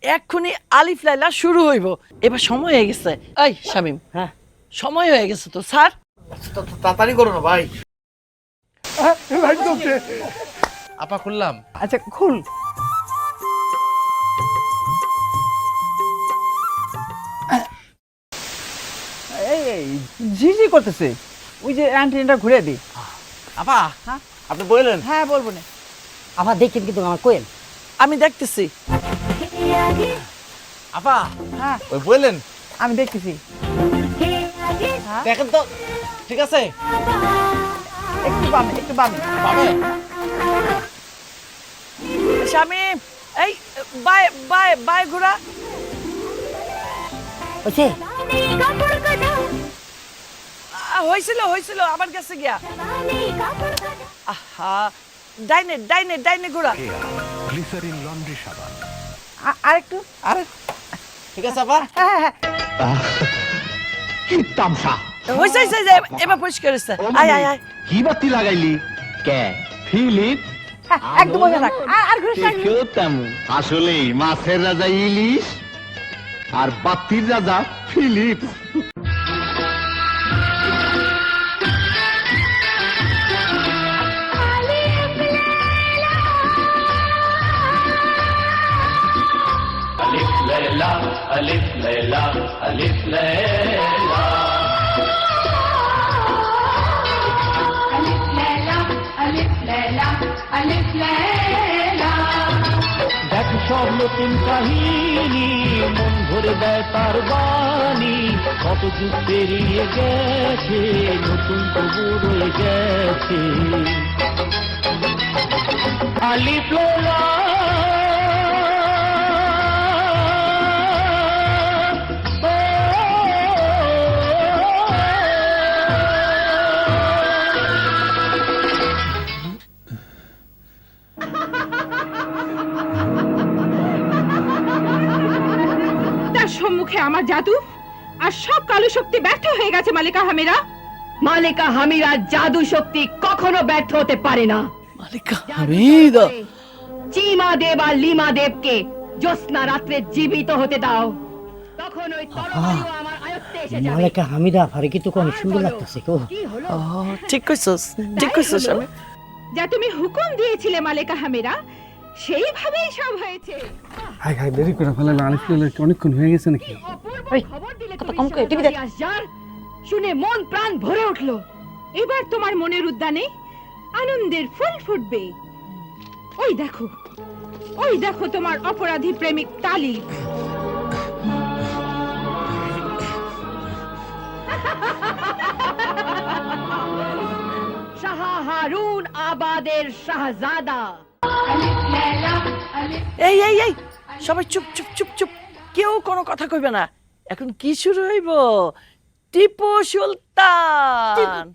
এক্ষুনি আলিফ লাইলা শুরু হইব। এবার সময় হয়ে গেছে। এই শামিম, হ্যাঁ সময় হয়ে গেছে তো স্যার। তাড়াতাড়ি করো না ভাই। আপা খুললাম। আচ্ছা খুল। এই ঝিঝি করতেছে, ওই যে অ্যান্টিনাটা ঘুরে দি। আপা হ্যাঁ আপনি বললেন হ্যাঁ বলবো না। আবার দেখছেন কিন্তু আমার কোয়েল আমি দেখতেছি। আপা হ্যাঁ ওই বললেন আমি দেখতেছি। দেখেন তো ঠিক আছে একটু বামে একটু বামে। পাবে। শামিম, এই বাই বাই বাই ঘোরা। হয়েছে হয়েছিল হয়েছিল আমার কাছে গিয়া। আহা, ডাইনে ডাইনে ডাইনে ঘোরা। গ্লিসারিন লন্ড্রি সাবান। আরেকটু। আরে ঠিক আছে আপা। হ্যাঁ হ্যাঁ কি তামসা, হয়েছে হয়েছে, এবার পরিষ্কার হয়েছে। আয় আয় আয়। কি বাতি লাগাইলি কে ফিলিপ? হ্যাঁ একদম মনে রাখ। আর ঘুরে আসলেই মাছের রাজা ইলিশ আর বাতির রাজা ফিলিপ। দেখ সব নতুন কাহিনী, মন ভরে দেয় তার বাণী। কত যুগ পেরিয়ে গেছে, নতুন তবু রয়ে গেছে। আলিফ লায়লা সম্মুখে আমার জাদু আর সব কালো শক্তি ব্যর্থ হয়ে গেছে। মালিকা হামিরা, মালিকা হামিরার জাদু শক্তি কখনো ব্যর্থ হতে পারে না। মালিকা হামিদা, চিমা দেব আর লিমা দেবকে জ্যোৎস্না রাত্রে জীবিত হতে দাও, তখন ওই তরবারিও আমার আয়ত্তে এসে যাবে। মালিকা হামিদা ফারুকি তো অনেক সুন্দর লাগতেছে গো। কি হলো? ঠিক কইছস, ঠিক কইছস শামিম। যা তুমি হুকুম দিয়েছিলে মালিকা হামিরা, সেইভাবেই সব হয়েছে। হাই হাই দেরি করে ফেলালে আলিফ লাইলা অনেকক্ষণ হয়ে গেছে নাকি? অপূর্ব খবর দিলে তুমি ইতিহাসজার। শুনে মন প্রাণ ভরে উঠলো। এবার তোমার মনের উদ্যানে আনন্দের ফুল ফুটবে। ওই দেখো তোমার অপরাধী প্রেমিক তালি। শাহ হারুন আবাদের শাহজাদা। এই এই এই, সবাই চুপ চুপ চুপ চুপ, কেউ কোনো কথা কইবে না। এখন কি শুরু হইব? টিপু সুলতান।